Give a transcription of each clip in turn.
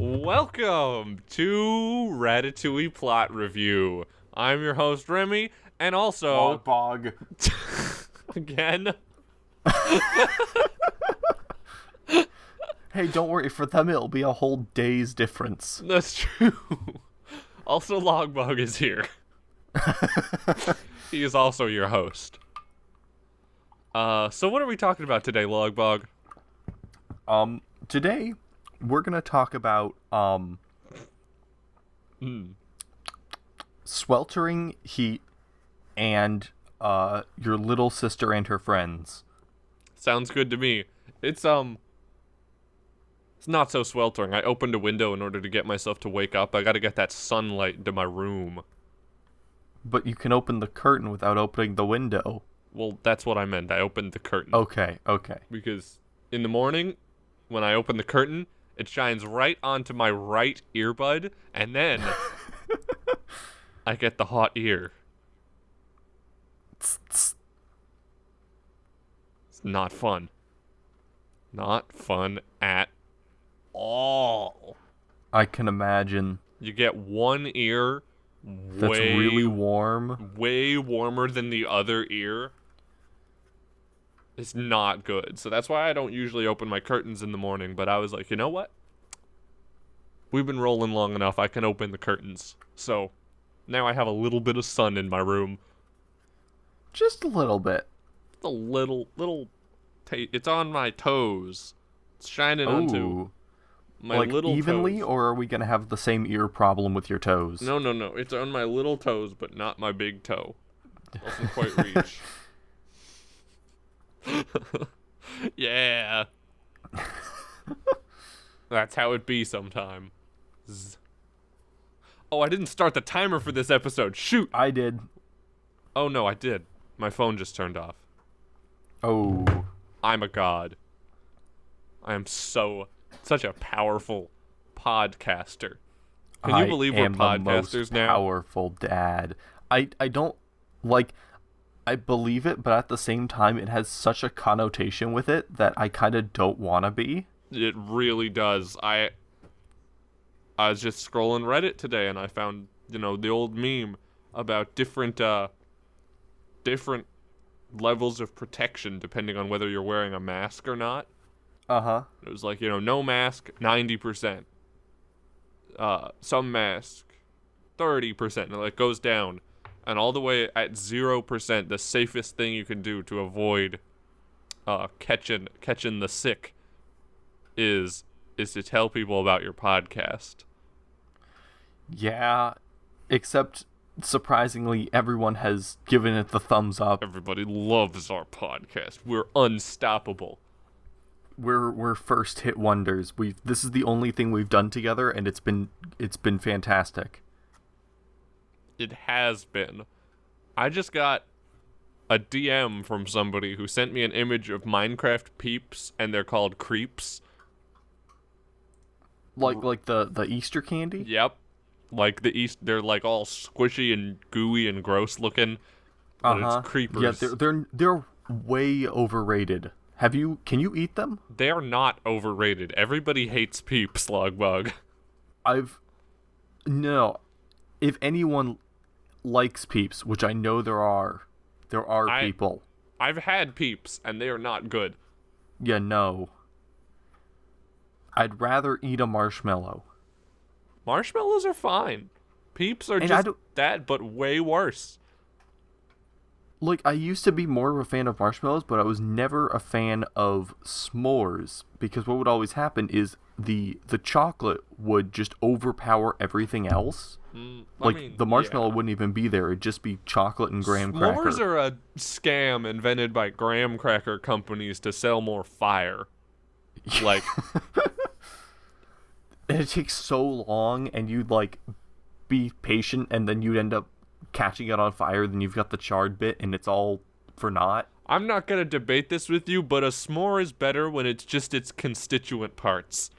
Welcome to Ratatouille Plot Review. I'm your host, Remy, and also... Bog. Again? Hey, don't worry, for them it'll be a whole day's difference. That's true. Also, Logbog is here. He is also your host. So what are we talking about today, Logbog? Today, we're gonna talk about, sweltering heat and, your little sister and her friends. Sounds good to me. It's not so sweltering. I opened a window in order to get myself to wake up. I gotta get that sunlight into my room. But you can open the curtain without opening the window. Well, that's what I meant. I opened the curtain. Okay. Because in the morning, when I open the curtain, it shines right onto my right earbud, and then I get the hot ear. It's not fun. Not fun at all. I can imagine. You get one ear That's really warm. way warmer than the other ear. It's not good. So that's why I don't usually open my curtains in the morning, but I was like, you know what? We've been rolling long enough. I can open the curtains. So now I have a little bit of sun in my room. Just a little bit. A little it's on my toes. It's shining onto my like little evenly, toes. or are we gonna have the same ear problem with your toes? No. It's on my little toes, but not my big toe. Doesn't quite reach. Yeah. That's how it be sometime. Oh, I didn't start the timer for this episode. Shoot. I did. Oh, no, I did. My phone just turned off. Oh. I'm a god. I am such a powerful podcaster. Can you believe we're podcasters now? Powerful dad. I don't like. I believe it, but at the same time, it has such a connotation with it that I kind of don't want to be. It really does. I was just scrolling Reddit today, and I found, the old meme about different levels of protection depending on whether you're wearing a mask or not. Uh-huh. It was like, no mask, 90%. Some mask, 30%. And it goes down. And all the way at 0%, the safest thing you can do to avoid catching the sick is to tell people about your podcast. Yeah, except surprisingly, everyone has given it the thumbs up. Everybody loves our podcast. We're unstoppable. We're first hit wonders. This is the only thing we've done together, and it's been fantastic. It has been. I just got a DM from somebody who sent me an image of Minecraft peeps, and they're called creeps. Like the Easter candy? Yep. Like they're like all squishy and gooey and gross looking. But it's creepers. Yeah, they're way overrated. Can you eat them? They are not overrated. Everybody hates peeps, Logbug. No. If anyone likes peeps, which I know there are people. I've had peeps, and they are not good. Yeah, no. I'd rather eat a marshmallow. Marshmallows are fine. Peeps are just that, but way worse. Like, I used to be more of a fan of marshmallows, but I was never a fan of s'mores, because what would always happen is the chocolate would just overpower everything else. The marshmallow wouldn't even be there. It'd just be chocolate and graham cracker. S'mores are a scam invented by graham cracker companies to sell more fire. Like... And it takes so long, and you'd, be patient, and then you'd end up catching it on fire, then you've got the charred bit, and it's all for naught. I'm not gonna debate this with you, but a s'more is better when it's just its constituent parts.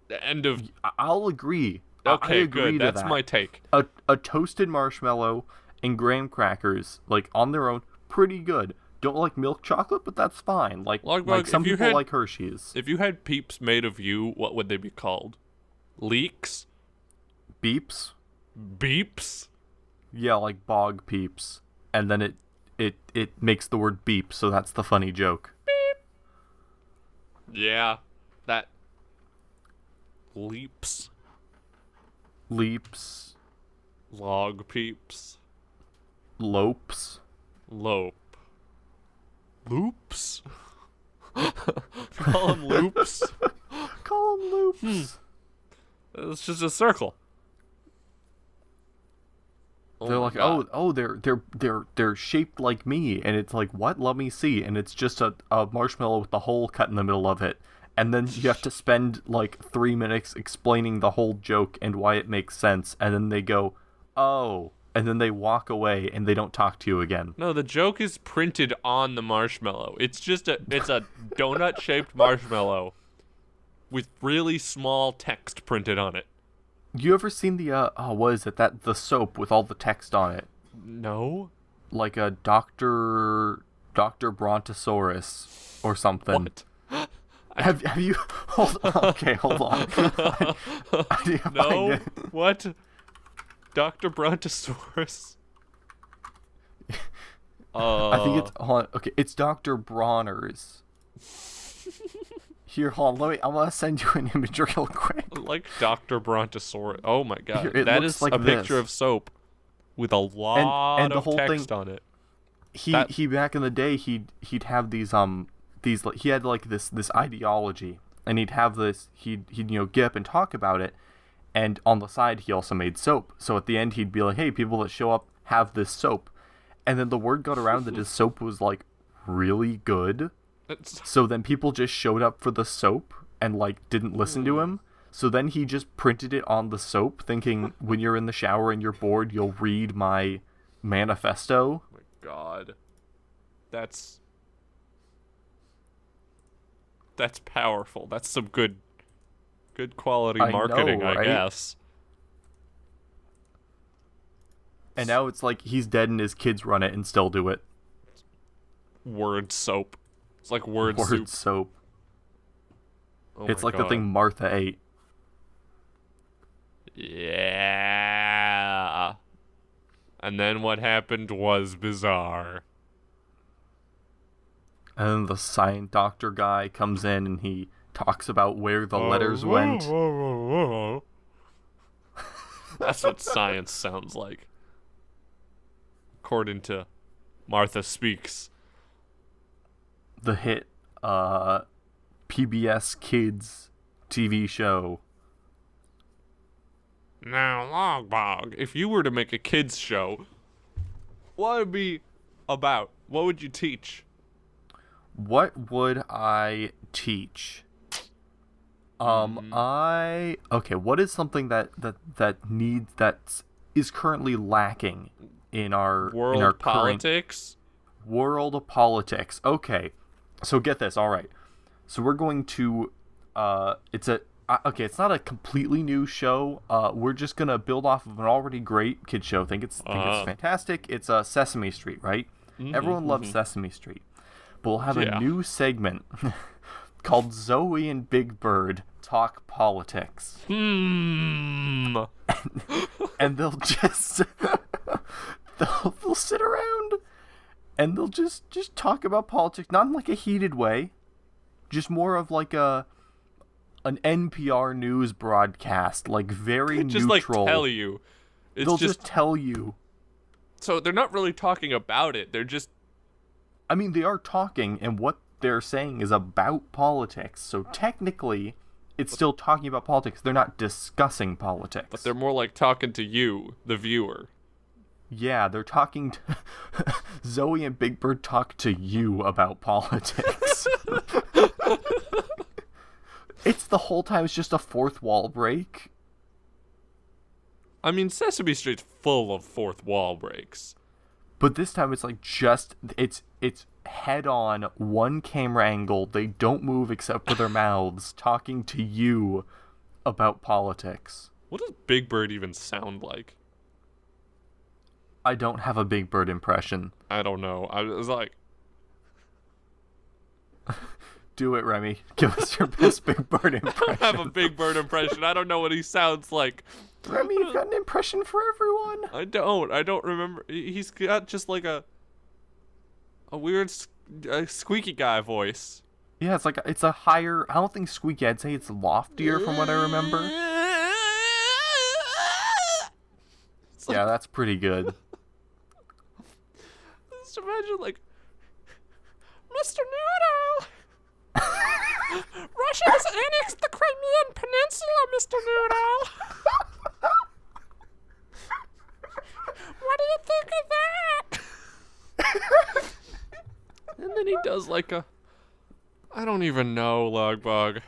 The end of... I'll agree. Okay, I agree good. That's that. my take. A toasted marshmallow and graham crackers, on their own, pretty good. Don't like milk chocolate, but that's fine. Like some people like Hershey's. If you had peeps made of you, what would they be called? Leaks? Beeps. Beeps? Yeah, like bog peeps. And then it makes the word beep, so that's the funny joke. Yeah. That. Leaps. Leaps. Log peeps. Lopes. Lope. Loops? Call them loops? Call them loops. It's just a circle. They're like, God. they're shaped like me, and it's like, what? Let me see, and it's just a marshmallow with the hole cut in the middle of it, and then you have to spend like 3 minutes explaining the whole joke and why it makes sense, and then they go, oh, and then they walk away and they don't talk to you again. No, the joke is printed on the marshmallow. It's a donut-shaped marshmallow with really small text printed on it. You ever seen the what is it, the soap with all the text on it? No? Like a Dr. Brontosaurus or something. What? Have you hold on, okay, hold on. I need to find No? it. What? Dr. Brontosaurus? I think it's hold on, okay, it's Dr. Bronner's. Here, hold on, I'm gonna send you an image real quick. Like Dr. Brontosaurus. Oh my god. Here, That looks is like a picture this. of soap with a lot and the of whole text thing- on it. He back in the day he'd have these he had like this ideology, and he'd have this he'd get up and talk about it, and on the side he also made soap. So at the end he'd be like, hey, people that show up have this soap, and then the word got around that his soap was like really good. So then people just showed up for the soap and like didn't listen to him. So then he just printed it on the soap, thinking when you're in the shower and you're bored, you'll read my manifesto. Oh my god. That's powerful. That's some good quality I know, marketing, I right? guess. And now it's like he's dead and his kids run it and still do it. Word soap. It's like word Word soup. soap. Oh It's my like the God. thing Martha ate. Yeah. And then what happened was bizarre. And then the science doctor guy comes in and he talks about where the letters went. That's what science sounds like. According to Martha Speaks. The hit PBS Kids TV show. Now, Logbog, if you were to make a kids show, what would it be about? What would you teach? What would I teach? Okay, what is something that is currently lacking in our World current politics? world of politics? Okay. So get this, all right. So we're going to it's it's not a completely new show. We're just going to build off of an already great kid show. Think it's fantastic. It's Sesame Street, right? Everyone loves Sesame Street. But we'll have a new segment called Zoe and Big Bird Talk Politics. And they'll just they'll sit around and they'll just talk about politics, not in like a heated way, just more of like an NPR news broadcast, like very just neutral. Like tell you. They'll just tell you. So they're not really talking about it. They're just. I mean, they are talking, and what they're saying is about politics. So technically, it's still talking about politics. They're not discussing politics. But they're more like talking to you, the viewer. Yeah, they're talking to Zoe and Big Bird talk to you about politics. It's the whole time it's just a fourth wall break. I mean, Sesame Street's full of fourth wall breaks. But this time it's like it's head on, one camera angle. They don't move except for their mouths, talking to you about politics. What does Big Bird even sound like? I don't have a Big Bird impression. I don't know. I was like, Do it, Remy. Give us your best Big Bird I impression. have a Big Bird impression. I don't know what he sounds like. Remy, you've got an impression for everyone. I don't remember. He's got just like a weird squeaky guy voice. Yeah, it's a higher. I don't think squeaky. I'd say it's loftier from what I remember. Yeah, that's pretty good. Just imagine like, Mr. Noodle. Russia has annexed the Crimean Peninsula, Mr. Noodle. What do you think of that? And then he does like I don't even know, Lugbug.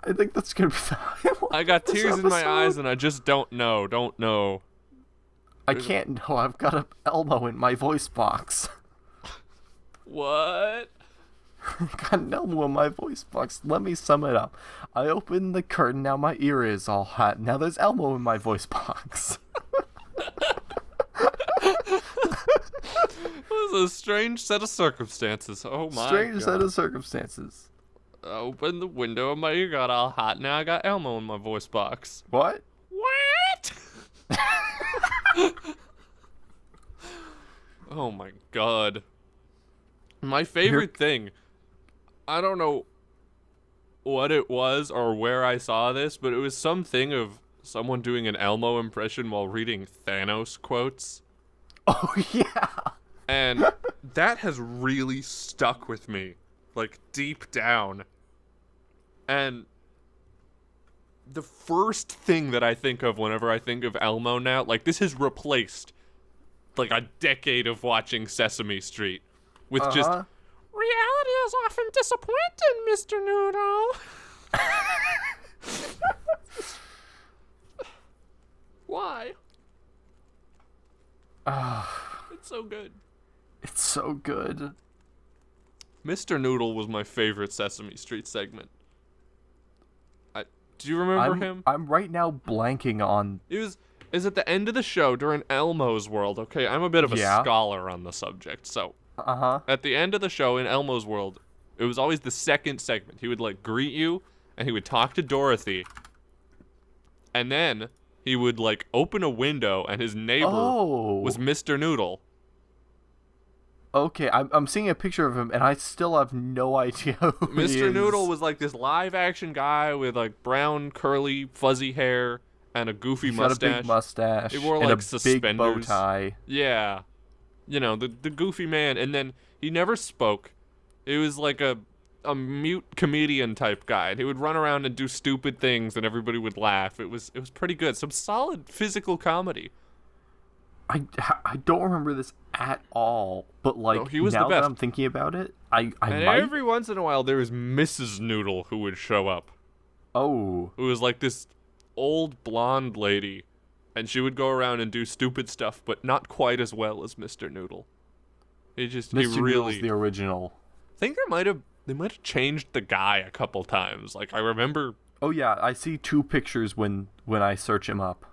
I think that's gonna be the highlight. I got of this tears in my episode. eyes and I just don't know. I can't know. I've got a Elmo in my voice box. What? Got an Elmo in my voice box. Let me sum it up. I opened the curtain. Now my ear is all hot. Now there's Elmo in my voice box. It was a strange set of circumstances. Oh my Strange set God. of circumstances. I opened the window and my ear got all hot. Now I got Elmo in my voice box. What? What? Oh my God. My favorite thing, I don't know what it was or where I saw this, but it was something of someone doing an Elmo impression while reading Thanos quotes. Oh yeah. And that has really stuck with me, like deep down. And the first thing that I think of whenever I think of Elmo now, like this has replaced like a decade of watching Sesame Street with just reality is often disappointing, Mr. Noodle. Why? It's so good. It's so good. Mr. Noodle was my favorite Sesame Street segment. Do you remember him? I'm right now blanking on. It was at the end of the show during Elmo's World. Okay, I'm a bit of a scholar on the subject, so at the end of the show in Elmo's World, it was always the second segment. He would like greet you, and he would talk to Dorothy, and then he would like open a window, and his neighbor was Mr. Noodle. Okay, I'm seeing a picture of him, and I still have no idea who he is. Mr. Noodle was like this live-action guy with like brown, curly, fuzzy hair and a goofy mustache. Got a big mustache. He wore and like a suspenders. big bow tie. Yeah, you know the goofy man, and then he never spoke. It was like a mute comedian type guy. He would run around and do stupid things, and everybody would laugh. It was pretty good. Some solid physical comedy. I don't remember this at all, but like he was now the best. that I'm thinking about it, I And might. every once in a while, there was Mrs. Noodle who would show up. Oh, Who was like this old blonde lady, and she would go around and do stupid stuff, but not quite as well as Mr. Noodle. Mr. He really. Noodle's the original. I think they might have changed the guy a couple times. Like I remember. Oh yeah, I see two pictures when I search him up.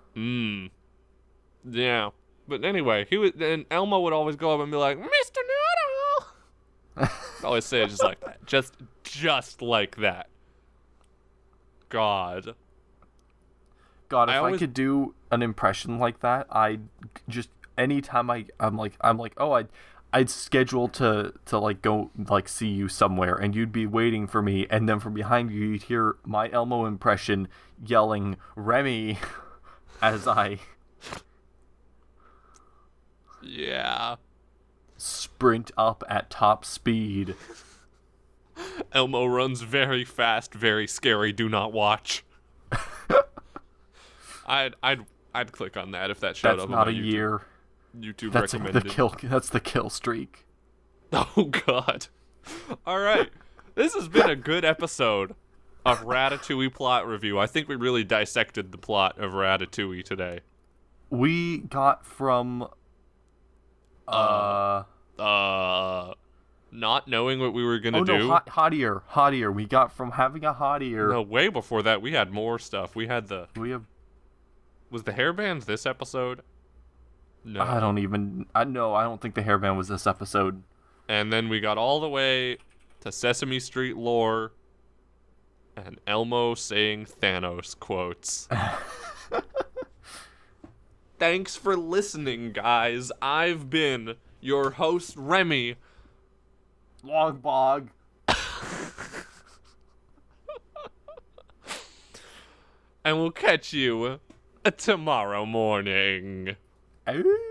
Yeah. But anyway, and Elmo would always go up and be like, Mr. Noodle! Always say it just like that. Just like that. God. God, if I could do an impression like that, I'd just anytime I'm like, oh, I'd schedule to like go like see you somewhere, and you'd be waiting for me, and then from behind you you'd hear my Elmo impression yelling Remy as I sprint up at top speed. Elmo runs very fast, very scary. Do not watch. I'd click on that if that showed That's up. not on a my year. YouTube That's recommended. That's the kill streak. Oh God! All right, this has been a good episode of Ratatouille plot review. I think we really dissected the plot of Ratatouille today. We got from not knowing what we were gonna do. hot ear. We got from having a hot ear. No, way before that, we had more stuff. We had was the hairbands this episode? No. I don't think the hairband was this episode. And then we got all the way to Sesame Street lore and Elmo saying Thanos quotes. Thanks for listening, guys. I've been your host, Remy. Longbog. And we'll catch you tomorrow morning. Ooh.